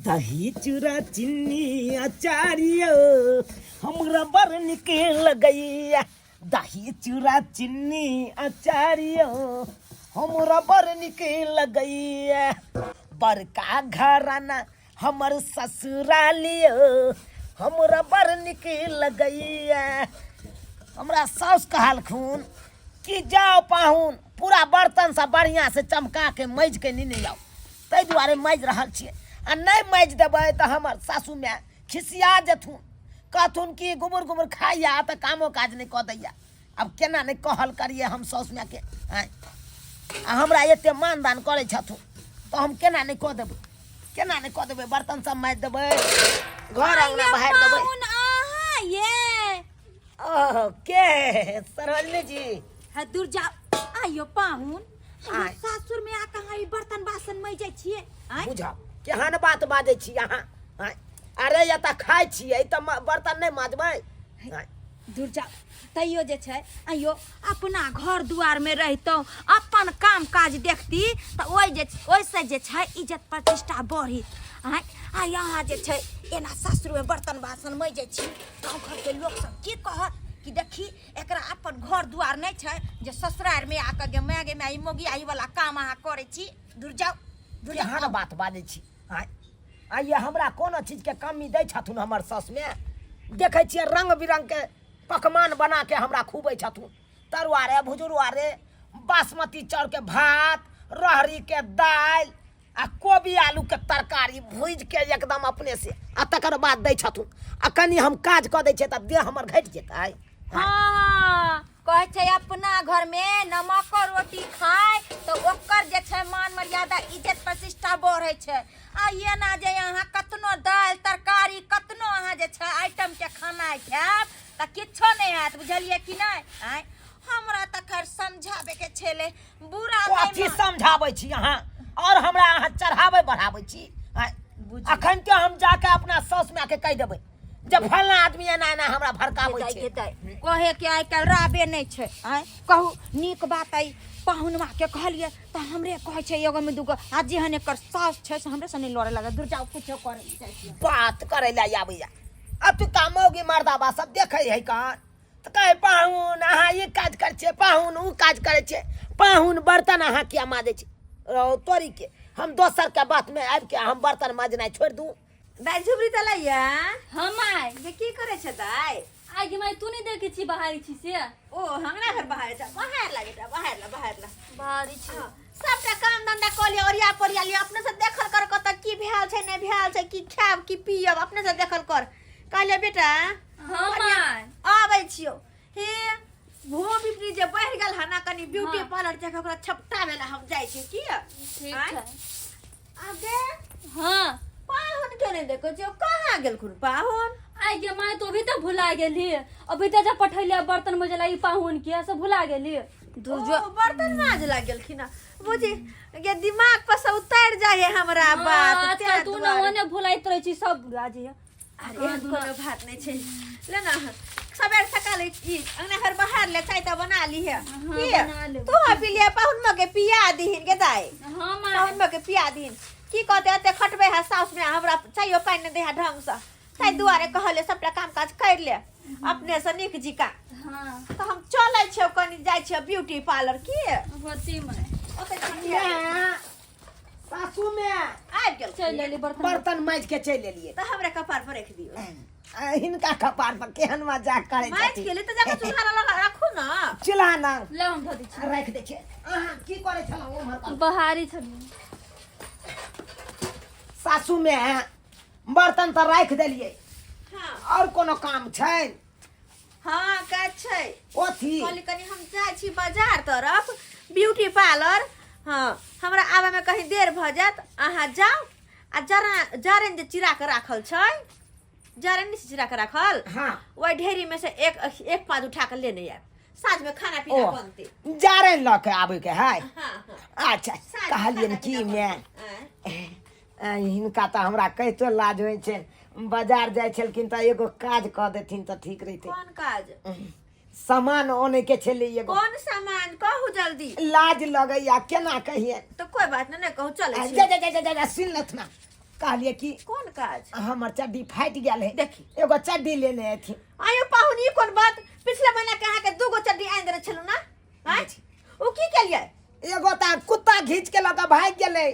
दही चूड़ा चीनी अचारियो हमरा बड़ निक लगैया। दही चूड़ा चीनी अचारियो हमरा बड़ निक लगैया। बड़का घराना हमर ससुरालियो हमरा बड़ निक लगैया। हमरा साउस कहलखुन कि जाओ पाहुन पूरा बर्तन से बढ़िया से चमका के मैज के नेने जाओ, ताहि दुआरे मैज रहल छियै। आ नहीं मैज देबै तो हमर सासू माय खिसिया जेथुन, कहथुन कि गुमुर गुमुर खाइया तो कामो काज नहीं कऽ दैया। अब केना नहीं कहल करिए हम साउस माय के आ हमरा एते मानदान करे छथुन तो हम केना नहीं कऽ देबै, केना नहीं कऽ देबै। बर्तन सब मैज देबै, घर अंगना बहार देबै। ओह के सरोजनी जी है दूर जाओ। आइयो पाहुन सासुर में आके हई बर्तन बासन मैजे छिए। बुझा केहन बात बाजै छी अहाँ। अरे या तऽ खाइ छियै तऽ बर्तन नहीं माजबै। दूर जाओ। तैयो जे छै आइयो अपना घर दुआर में रहितो अपन काम काज देखती तो ओइसे जे छै इज्जत प्रतिष्ठा बढ़ी। आ यहाँ जे छै एना सासुर में बर्तन बासन मैजे छी, गाँव घर के लोग सब की कहत कि देखी एकरा अपन घर दुआर नहीं छै जे ससुराल में आके गे मैगे माई मोगी आई वाला काम अहाँ करे छी। दूर जाओ। केहन बात बाजै छी। आइए हमरा कोनो चीज के कमी दै छथुन हमर सास में। देखै छियै रंग बिरंग के पकवान बना के हमरा खुबै छथुन। तरुआ रे भुजुरुआ रे, बासमती चाउर के भात, रहरी के दालि आ कोबी आलू के तरकारी भूज के एकदम अपने से आ तकर बाद दै छथुन। आ कनी हम काज कऽ दै छियै तऽ देह हमर घटि जेतै। हाँ कहे छै अपना घर में नमक रोटी खाए तो ओकर जे छै मान मर्यादा इज्जत प्रतिष्ठा बढ़े छै। आ ये ना जे यहाँ कतनो दाल तरकारी कतनो अहाँ जे छै आइटम के खाना खायब त किछो नहीं हैत, बुझलिए कि नहीं। हमरा त खैर समझाबे के छेले बुरा कथी समझाबै छी अहाँ और हमरा अहाँ चढ़ाबै बढ़ाबै छी। अखन के हम जाके अपना सास माय के कह देबै जब फलना आदमी एना एना हमरा भड़काबै छै। कहे के आइ काल्हि राबे नहीं छै। कहू नीक बात आई पाहुनवा के कहलिए तो हमरे कहे छै एगो में दूगो आ जेहन एकर सास छै से हमरे से नहीं लड़े लगे। दूर जाओ कुछो करे बात करे ला आबैया। अब तू कामोगी मर्दाबा सब देखे है कान तो कहे पाहुन अहाँ ये काज करे छे, पाहुन ऊ काज करे छे, पाहुन बर्तन अहाँ किया माजे छे। तोरी के हम दोसर के बात में आबि के हम बर्तन माजनाइ छोड़ दूं। दाई झुबरी तलैया हम आइ जे की करे छै दाई। आइ गे माय तू नहीं देखे छी बाहरी छी से। ओ हमरा घर बाहर जा बाहर लागे जा बाहर ला बाहरी छी सबटा काम धंधा क लिया ओरिया परिया लिया अपने से देखल कर कत की भेल छै नहीं भेल छै की खाब की पियब अपने से देखल कर। कहले बेटा हम आबै छियो हे भो बिपरी जे बढ़ गेल हना कनी ब्यूटी पार्लर जाके ओकरा छपटा वेला हम जाय छी की ठीक है। आगे हां पाहुन के नहीं देखो जो कहां गेल खुन पाहुन। आइ गे माय तो अभी तक भुला गेली, अभी तक जब पठैले बर्तन मजला ई पाहुन के सब भुला गेली। दूर जो बर्तन माज ला गेलखिन बुझी ये दिमाग पर से उतर जाए हमरा बात। अच्छा तू न ओने भुलाइत रह छी सब भुला जे। अरे कोनो बात नहीं छै ले ना सबेर सकाल ई अंगना घर बाहर ले चाय तो बना ली है की तू पी लिया पाहुन म के पिया दीहिन के दाई। हां पाहुन म के पिया दीहिन की कहते एते खटबे है साउस में हमरा चायो पानी दे है ढंग से ताई दुआरे कहले सबटा काम काज कर ले अपने से निक जिका। हां तो हम चलै छै कनी जाय छै ब्यूटी पार्लर की होती में ओते सासू में आबि गेल चल लेली बर्तन माज के चल एलिए तो हमरा कपार पर रख दियो। हिनका कपार पर केहन मजाक करे माज के लिए तो जाके चूल्हा लगा रखू ना चूल्हा ना ले हम धो दी छी रख दे छै। अहाँ की करे छला उम्हर बाहरी छली सासू में बर्तन तो रख देलिए। हां और कोनो काम छै। हां का छै ओथी कहली कनी हम जाय छी बाजार तरफ ब्यूटी पार्लर। हां हमरा आवे में कहीं देर भ जात अहाँ जाओ आ जरन जे चिरा के राखल छै जरन नहीं चिरा के राखल हां ओइ ढेरी में से एक पाँच उठा के लेने आब साँझ में खाना पीना बनते जारे ल के आबे के है। हां हां अच्छा कहलियन की मैं हिनका तो हमरा कहितो लाज होइ छै बाजार जाय छलखिन त एगो काज क देथिन त ठीक रहिते। कौन काज सामान ओने के छले एगो। कौन सामान कहू जल्दी। लाज लगैया केना कहिए तो कोई बात नहीं कहू चले छी। जा जा जा जा सुन लथ ना कहलिए कि कौन काज हमर चड्डी फाट गेल है, देखी। एगो चड्डी लेने थी। आयो पाहुन ई कोन बात, पिछले महीना के अहाँ के दूगो चड्डी आनि देने छलू ना, हैं ओ की केलिए? एगो त कुत्ता घींच के लगा भाग गेले।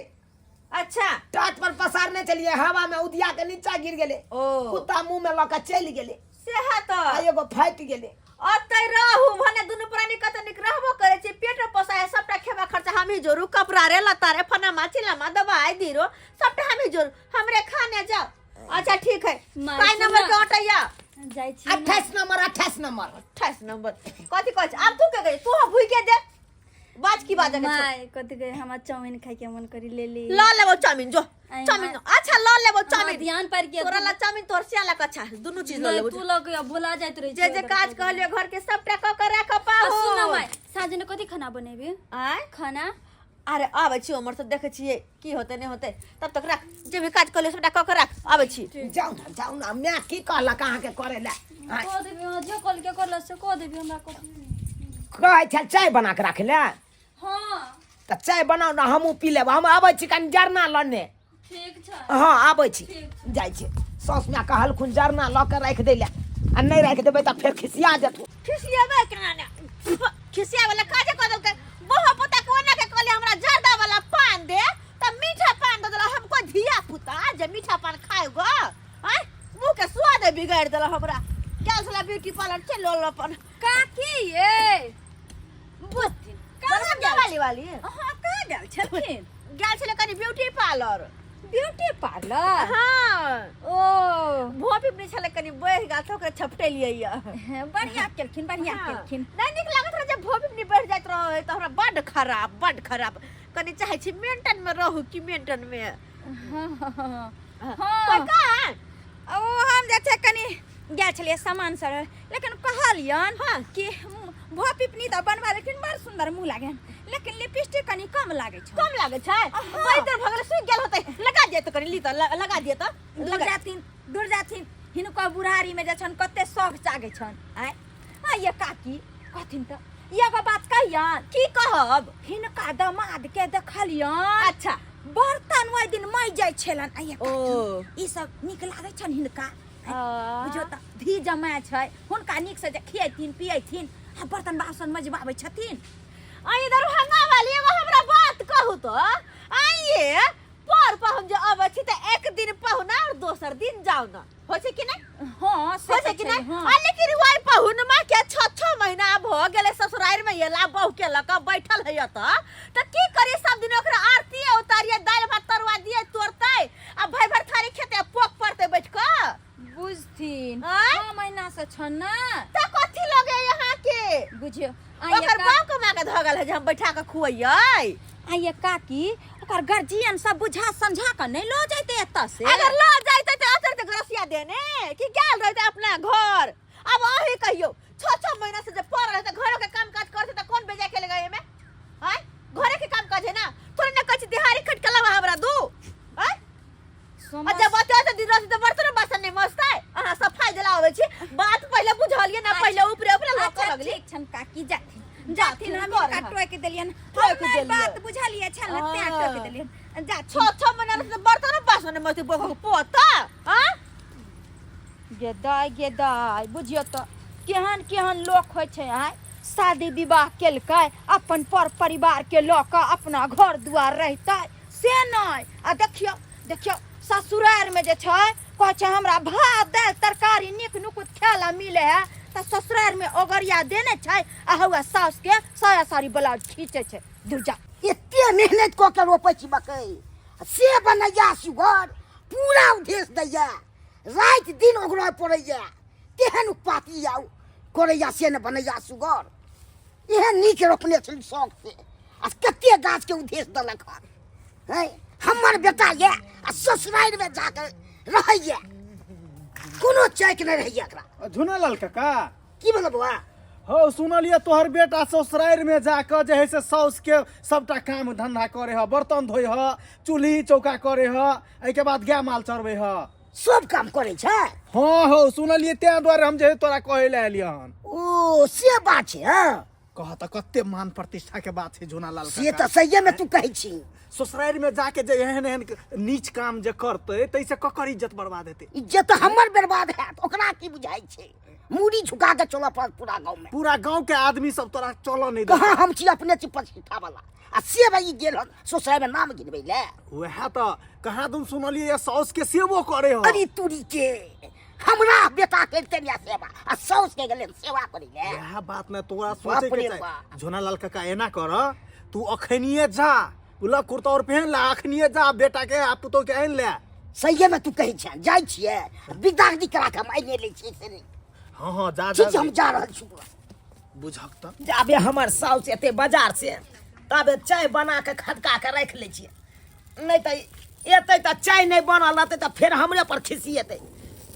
अच्छा टाट पर पसारने चलिए, हवा में उदिया के नीचा गिर गेले, ओ कुत्ता मुंह में लगा चल गेले, सेहा आ त एगो फाट गेले। अतै रहू भने दुनु प्राणी कत निक रहबो करे छै, पेट पोसाय सबटा खेबा खर्चा हम ही जोरू, कपड़ा रे लता रे फना माछी लमा दवाई दीरो सबटा हम ही जोरू, हमरे खाने जाओ। अच्छा ठीक है, माय काय नंबर के ऑटैया? जाइ छी 28 नंबर 28 नंबर 28 नंबर कथि कहै छै? आब तू के गई, तू भूइ के दे बाज की बात है? माय कथि गए हमरा चाउमीन खाइ के मन करी ले ली। ला लेबो चाउमीन जो, आई चाउमीन माय। अच्छा ला लेबो चाउमीन चाउमीन, ध्यान पर के तोरा ला चाउमीन तोर सियाला का अच्छा है, दुनु चीज ला लेबो। तू लोग भुला जाइत रही जे जे काज कहलियो घर के सबटा क के राख पाहो। सुन माय, साँझ कथि खाना बनेबी? आय खाना अरे आबै छी उमर से देखे छियै की होते नहीं होते, तब तक रख, जे भी काज कहलियो सबटा क के राख, आबै छी। जाऊ ना मैं की कहला कहाँ के करे ला को देबी? जे कल के करला से को देबी हमरा को? कहै छै चाय बना के रख ले, हां त चाय बनाऊ ना हमहू पी लेब। हम आबै छी कनी जरना लने। ठीक छै। हाँ आबै छी, ठीक। जाइ छी। साउस माँ कहलखुन जरना ल के राख दै ले, आ नहीं राख देबै त फेर खिसिया जेतौ। खिसियाबे केना ने, खिसिया वाला काजे क देलकै, बहु पुता कोना के कहले हमरा जर्दा वाला पान दे, त मीठा पान दे देला हमको, धिया पुता जे मीठा पान खाएगो हैं, मुंह के स्वाद बिगाड़ देला हमरा। गेल छला ब्यूटी पार्लर चलो अपन काकी ये बुझथिन कहाँ गेल वाली हां कहाँ गेल छथिन? गेल छले कनी ब्यूटी पार्लर। Beauty parlour? हाँ ओ भोपी अपने छले कनी बढ़ गेल त ओकरा छपटेलियै या। बढ़िया केलखिन, बढ़िया हाँ। केलखिन। नहीं निक लागत रहे जब भोपी अपनी बढ़ जात रहे त हमरा बड खराब कनी चाहे छी मेंटेन में रहू कि मेंटेन में। हां कोई कहाँ ओ हम जे छै कनी गेल छलिए सामान सर, लेकिन कहलियन हाँ। कि भो पिपनी त बनवा लेकिन बड़ सुंदर मुंह लागे, लेकिन लिपस्टिक कनी कम लागे छै। कम लागे छै? कोई तर भगल सुख गेल होतै, लगा दिए त कनी ली त लगा दिए त दूर जाथिन हिनको बुढ़ारी में जे छन कते शौक जागे छन। आय आ ये काकी कथिन त एगो बात कहियन, की कहब? हिनका दामाद के देखलियन अच्छा बर्तन ओइ दिन मई जाय छलन। आ ये ओ काकी ई सब निक लागे छन हिनका, बुझो त धी जमा छै हुनका निक से जे खियैथिन पियैथिन आ बर्तन बासन मजबाबै छथिन। आई दरभंगा वाली एगो हमरा बात कहू तो, आइए पर पाहुन जे आबै छी त एक दिन पाहुन और दोसर दिन जाओ ना, होय छै कि नै? हां होय छै कि नै? आ लेकिन वाई पाहुन मा के 6 महीना भ गेले ससुराल में येला बहु के लक बैठल है त की करी, सब दिन ओकरा आरती उतारिए, दाल भात तरुआ दिए तोरतै आ भर भर थारी खेते पोक पड़ते बैठ क बुझथिन। आय? 6 महीना से छन ना त कथि लगे यहाँ के बुझियो। ओकर बाप के मां के धगल है जे हम बैठा के खुआइयै। आइए काकी ओकर गार्जियन सब बुझा समझा के नहीं लो जाते एत से। अगर लो जाइते त अतर त गरसिया देने कि गेल रहते अपना घर। अब अही कहियो 6 महीना से जब पड़ रहे त घरों के काम काज करते त कौन बेजा के लगे एमे? हां घरे के काम काज है ना, तोरे न कछ दिहाड़ी खट के लवा हमरा दू। हां अच्छा बता त दिन रात त बर्तन बासन नहीं मस्ता है, अहाँ सफाई दिला आवे छी, बात पहले बुझलिए ना, पहले ऊपरे लक लगली। ठीक छन काकी जाथिन हम का टोक देलियन, टोक हम देलियन। बात बुझलिए छन ते टोक देलियन। जाथिन 6 महीना से बर्तन बासन नहीं मस्ती पोता। हां गे दाई बुझियो त केहन केहन लोक होय छै। आय शादी विवाह केलकै अपन पर परिवार के लोक अपना घर दुआर रहतै से नहीं। आ देखियो ससुराल में जे छै कहै छै हमरा भात दाल तरकारी निक नुकुत खायला मिले है, त ससुराल में ओगरिया देने छै आ हुआ सास के साया साड़ी ब्लाउज खींचे छै। दूर जा एते मेहनत क के रोपै छी मकई, से बनैया सुगर पूरा उधेस दैया, रात दिन ओगरा पड़ैया, तेहन उपाती आउ करैया से न बनैया सुगर। एहन नीक रोपने छल शौक से, आ कते गाछ के उधेस देलक है। हमर बेटा ये आ ससुराल में जाके रहैया, कोनो चैक नहीं रहैया एकरा। झुनालाल काका की बोल बउआ? हो सुनलिए तोहर बेटा ससुराल में जाकर जे है से साउस के सबटा काम धंधा करे ह, बर्तन धोए ह, चूल्ही चौका करे ह, एहि के बाद गाय माल चरबे ह। सब काम करे छै। हाँ हो सुनलिए ते द्वारे हम जे है तोरा कहे ले एलियन। ओ से बात छै। हाँ कह त कते मान प्रतिष्ठा के बात है झोना लाल से काका। तो सही में तू कहै छी। ससुरारि में जाके जे एहन एहन नीच काम जे करते तैसे ककर इज्जत बर्बाद हेतै। इज्जत हमर बर्बाद हैत, ओकरा की बुझाइ छै? मूड़ी झुका के चलऽ पड़त पूरा गांव में। पूरा गांव के आदमी सब तोरा चलो नहीं दे। कहाँ हम छी अपने छी प्रतिष्ठा वाला आ से भाई गेल हन ससुराल में नाम गिनबै ले। वह तो कहाँ तुम सुनलिए साउस के सेवो करे हो। अरे तूरी के हमरा बेटा करते या सेवा आ साउस के गेले सेवा करी ले। यह बात में तोरा सोचे बाप रे के चाहिए। बाप। झोना लाल काका एना कर, तू अखनिए जा बोला कुर्ता और पहन ला, अखनिए जा बेटा के आ पुतो के आन ले। सही में तू कहै छ जाय छिए विदागदी करा के हम आइने ले छी से नहीं। हाँ हाँ जा ठीक जा हम जा रहल छी। बुझक त जाबे हमर साउस एते बाजार से तबे चाय बना के खदका के रख ले छिए, नहीं तो एते तो चाय नहीं बनल रहते तो फिर हमरे पर खिसिएते।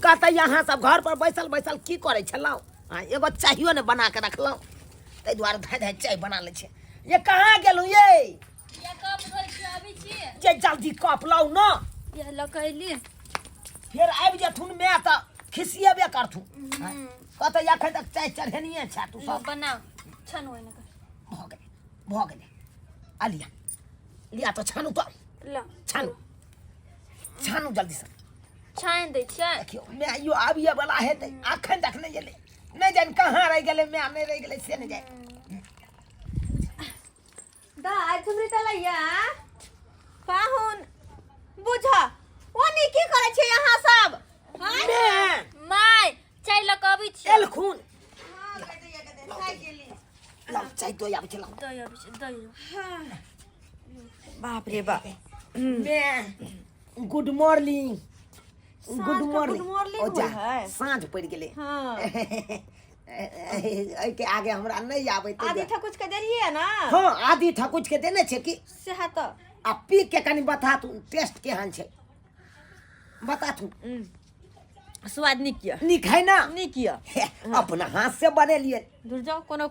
कहते यहाँ सब घर पर बैसल बैसल की करे छलौ, एगो चाहियो ने बना के रखलौ तै द्वारे धाय धाय चाय बना ले छिए। ये कहाँ गेलू ये जे जल्दी कप लाऊ न, ये लकैली फिर आबि जेथुन मैं तो खिसिएबे करथुन। कहते एखन तक चाय चढ़ेनिए छ तू सब बना छन होय न भ गेलै आ लिया लिया तो छानू तो ल छानू छानू जल्दी से। छान दै छियै। देखियो मैं यो आबिए वाला हेतै अखन तक नहीं गेलै, नहीं जान कहाँ रह गेलै, मैं नहीं रह गेलै से नहीं जाए। दाइ तुमरी त लैया पाहुन बुझा ओनी की करे छै यहाँ सब? मैं माय चाय ल के अबै छी। एलखुन लाउ चाय तो आबै छै लाउ। दय अबै छै दय। बाप रे बाप। मैं good morning good morning. good morning ओ जा होइ है। साँझ पड़ गेलै। हाँ। एहि के आगे हमरा नहीं आबै त आदि ठकुच के देलिए ना हाँ आदि ठकुच के देने छै कि सेहा त आ पी के कनी बता तू टेस्ट केहन छै बता तू। स्वाद निक किया नीक है ना? निक किया। हे, अपना हाथ से बनेलिए। दूर जाओ कोनो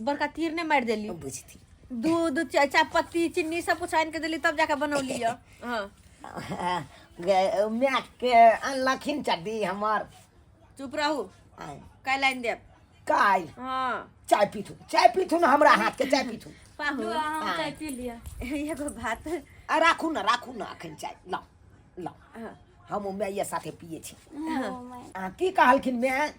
बड़का तीर ने मार देली। बुझती दूध चाय पत्ती चीनी सब कुछ आन के देली तब जाके बनौली। हां मैं के अनलखिन चड्डी हमर। चुप रहू काल लाइन देब। काल हां चाय पीथुन हमरा हाथ के चाय पीथुन। पाहु हम चाय पी लिया। एगो बात आ राखू ना अखन चाय लाओ लाओ हम मैं ये साथे पिए छी। की कहलखिन मैं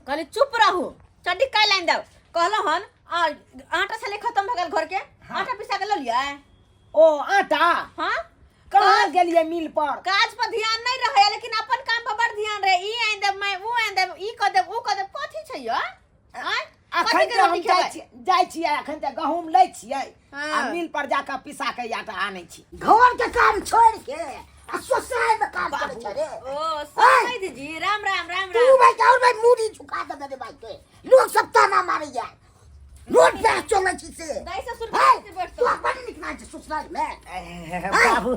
कहली चुप रहू चड्डी काल लाइन देब। कहलो हन आटा साले खत्म भ गेल घर के आटा पिसा के ल लिया। ओ आटा हां कहाँ गेलिए मिल पर? काज पर ध्यान नहीं रहे लेकिन अपन काम पर बड़ ध्यान रहे। ई आइन देब मैं वो आइन देब ई क देब ऊ क देब कथी छै यो? अखन त हम जाइ छियै अखन त गहूम लै छियै हाँ। आ मिल पर जाकर पिसा के आटा आनै छी। घर के काम छोड़ के आ सोसाय में काम करे छै रे। ओ सही जी राम राम राम तू राम। भाई और भाई मुड़ी झुका दे दे भाई के लोग सब ताना मारे जाए रोड पे चले छी से। दाई ससुर है, के बैठ तू तो अपन निकला छै ससुराल में। बाबू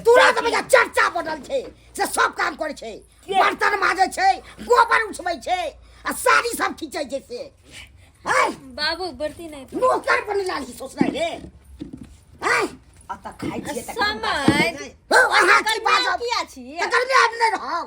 तोरा तो भैया चर्चा बनल छै से सब काम करे छै, बर्तन माजे छै, गोबर उठबै छै आ साड़ी सब खींचे छै से। है बाबू बर्ती नहीं नौकर बन लाली ससुराल रे। है आ त खाइ छियै त समय वहाँ की बात किया छी तकर में आब नहि रहौ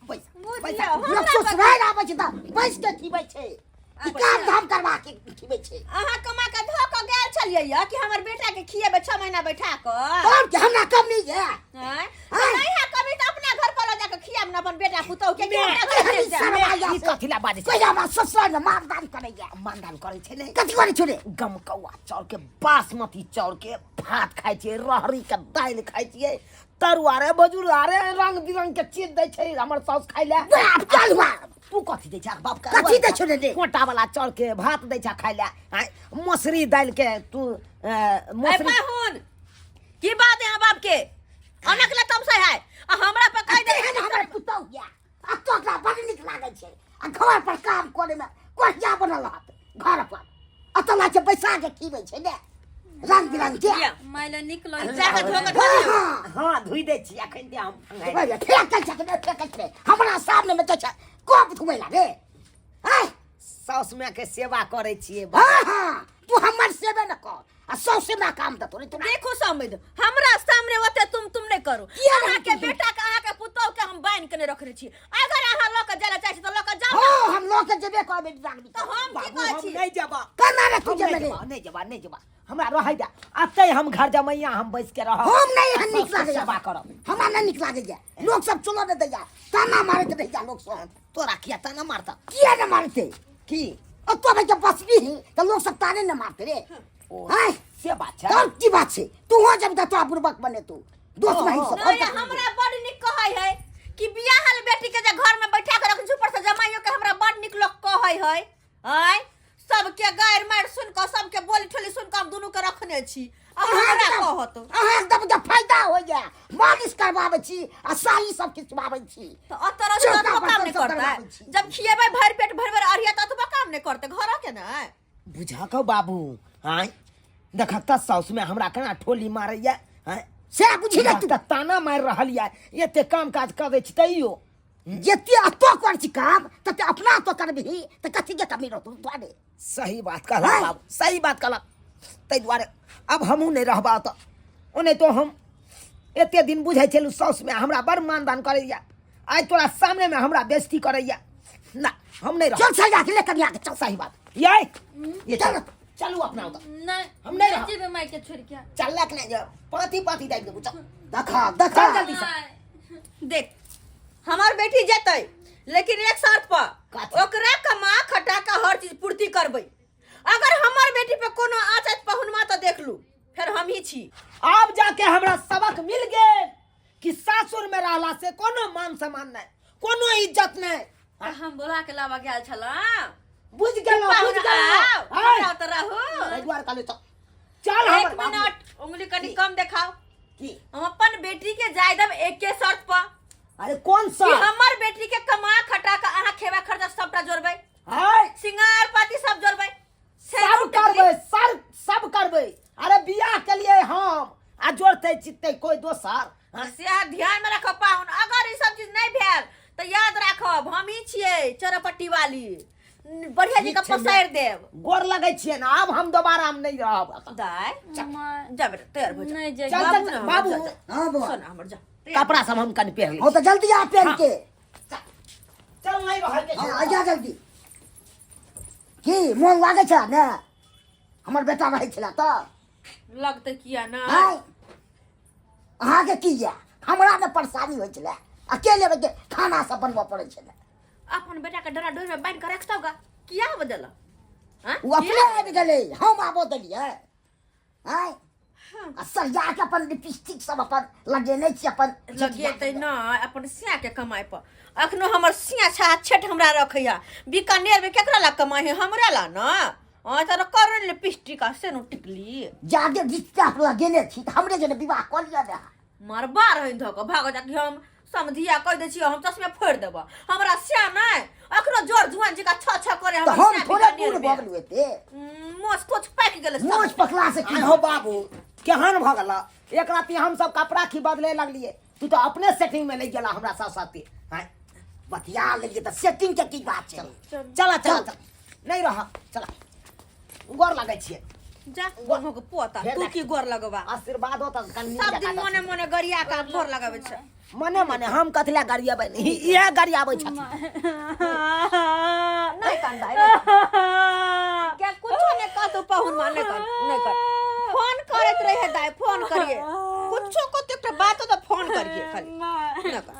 बुझियौ, पैसा हमरा लोग ससुराल आबै छै त बैस के खीबै छै ई काम धाम करवा के खीबै छै। अहाँ कमा के धो के गेल छलियै या कि हमर बेटा के खिएबे 6 महीना बैठा के। और के हमरा कम नहीं है। हैं नहीं है कभी तो अपना घर पर ले जाके खियाब ना अपन बेटा पुतौ के हमरा घर भेज जा। ई कथिला बाजे छै कहिया हमरा ससुराल में मानदान करैया मानदान करै छै ने कथि करै छै रे? गमकौआ चाउर के बासमती चाउर के भात खाइ छियै, रहरी के दालि खाइ छियै, तरुआ रे भजुरा रे रंग बिरंग के चीज दै छै हमर साउस खाइ ले। चल हुआ तू कथि दै छै बाप का? कथि दै छै रे? कोटा वाला चाउर के भात दै छै खाइ ले, मसरी दालि के तू मसरी पाहुन की बात है बाप के अनक ले तुम से है आ हमरा पे कह दे हमर पुतौ या आ तोरा बड़ नीक लागै छै आ घर पर काम करे में कोठिया बनल रहत घर पर अतला छै पैसा के खीबै छै ने रंग बिरंग के। माइला निकलो जाके धो के धो दियौ। हां धुइ दै छी अखन दे हम फेंकै छै हमरा सामने में तऽ कप धुबै लागे। हैं साउस में के सेवा करे छियै। हां तू हमर सेवा न कर आ साउस में काम दे तोरे तू देखो समझ हमरा सामने ओते तुम नहीं करो। किया अहाँ नहीं के तुम? बेटा के अहाँ के पुतौ के हम बांध के नहीं रखने छी। अगर अहाँ लो के जाला चाहे तो लो के जाओ हां हम लोग के जेबे कहबे डागनी तो हम की बाबू कहै हम छी नहीं जेबा कना रे तू हम जेबे नहीं जेबा हमरा रह जा अतै हम घर जमैया हम बैस के रह हम नहीं हन निक लागे सेवा करब हमरा नहीं निक लागे जा लोग सब चलो दे जा ताना मारे के दे जा लोग सब तोरा किया तना मारता किया न मारते की और तो भाई जब बस भी तो लोग सब ताने न मारते रे हां से बात है तब की बात है तू हो जब तो बुर्बक बने तू दोस्त नहीं सब नहीं हमरा बड़ निक कहै है कि बियाह वाली बेटी के जे घर में बैठा के रखन ऊपर से जमाइयो के हमरा बड़ निक लोग कहै है आय सबके गायर मार सुन के सबके बोली ठोली सुन के हम दोनों के रखने छी अब हमरा कहत अहाँ एकदम जब फायदा हो गया मालिश करवावे छी आ साली सब खिचवावे छी तो अतरा से तो काम नहीं करता है जब खिएबै भर पेट भर भर अरिया तो काम नहीं करते घर के ना बुझा को बाबू हां देखा त साउस में हमरा कना ठोली मारैया हां से बुझी ले तू ताना मार रहल या एते काम काज कर दे छी तइयो जेते अतो कर छी काम तते अपना तो करबही त कथि के कमी रह तू तोरे सही बात कहला बाबू सही बात कहला तै द्वारे अब हमहू नहीं रहबा त ओने तो हम एते दिन बुझै छलु साउस में हमरा बड़ मानदान करैया आज तोरा सामने में हमरा बेइज्जती करैया ना हम नहीं रह चल चल जा के ले कनिया के चल सही बात ये चल चलू अपना उधर नहीं हम नहीं रह जेबे माई के छोड़ के चल लक नहीं जा पाती पाती दाइ दे चल देखा देखा चल जल्दी से देख हमार बेटी जेतै लेकिन एक शर्त पर काची? ओकरा कमा खटा का हर चीज पूर्ति करबै अगर हमार बेटी पे कोनो आचत पहुनमा तो देख लू फिर हम ही छी अब जाके हमरा सबक मिल गेल कि सासुर में रहला से कोनो मान सम्मान नहीं कोनो इज्जत नहीं हम बोला के लावा गेल छला बुझ गेलो हमरा त रहू रजवार काले चल एक हमर मिनट उंगली कनी कम दिखाओ की हम अपन बेटी के जायदब एक के शर्त पर अरे कौन सा कि हमर बेटी के कमा खटा का अहाँ खेवा खर्चा सबटा जोड़बै हाय सिंगार पाती सब जोड़बै सब करबै सब करबै अरे बियाह के लिए हम आ जोड़ते चित्ते कोई दोसर से ध्यान में रखब पाहुन अगर ई सब चीज नहीं भेल तो याद राखब हम ही छियै चरपट्टी वाली बढ़िया जी का पसार देव गोर लगै छियै ना अब हम दोबारा हम नहीं रहब दाय जा बेटा तैयार हो जा नहीं जाए चल चल बाबू हां बाबा सुन हमर जा कपड़ा सब हम कन पहन हो तो जल्दी आ पहन के चल नहीं रह के हां आ जा जल्दी की मोन लागे छ ने हमर बेटा रहै छला त लगते किया ना हाय अहाँ के की या हमरा ने परेशानी होय छला अकेले बजे खाना सब बनबा पड़ै छला अपन बेटा के डरा डोर में बांध के रखतौ गा किया बदल हां वो अपने आबि गेलै हम आबो देलियै हाय आ सरिया के अपन लिपस्टिक सब अपन लगेने छी अपन लगेतै ना अपन सिया के कमाई पर अखनो हमर सिया छा छठ हमरा रखैया बीकानेर में केकरा ला कमाई है हमरा ला ना तर करन लिपस्टिक आ से नु टिकली जागे रिश्ता लगेने छी त हमरे जने विवाह कर लिया ना मरबा रहि ध के भाग जा कि हम समधिया कह दे छी हम चश्मे फोड़ देब हमरा सिया नहीं अखनो जोर जुआन जी का छ छ करे तो हम थोड़े दूर बगल होते मोस कुछ पाक गेल मोच पकला से की हो बाबू केहन भ गेला एक राती हम सब कपड़ा की बदले लगलिए तू तो अपने सेटिंग में नहीं गेला हमरा साथ साथी हां बतिया लगे त सेटिंग के की बात छै चला चला नहीं रहा चला गोर लगै छियै जा गोर के पोता तू की गोर लगबा आशीर्वाद होता कन्नी सब दिन मने मने गरिया का गोर लगाबै छै मने मने हम कथला गरियाबै नहीं इहे गरियाबै छथि नहीं कांदा क्या कुछ ने कह तो पहुन माने कर नहीं कर फोन करत रहे दाई फोन करिए कुछो को तो बात तो फोन करिए खाली ना कर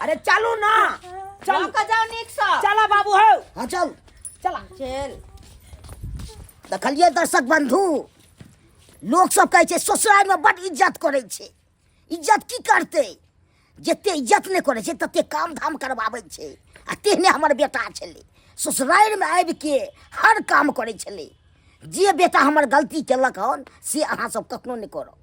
अरे चलू ना चल का जाओ निक सा चला बाबू हो हां चल चला चल देखलिए दर्शक बंधु लोग सब कहै छै ससुराल में बड़ इज्जत करे छै इज्जत की करते जते इज्जत नहीं करे छै तते काम धाम करवाबै छै आ तेहने हमर बेटा छलै ससुराल में आबि के हर काम करे छलै जे बेटा हमर गलती केलक हन से अहाँ सब कखनो नहीं करो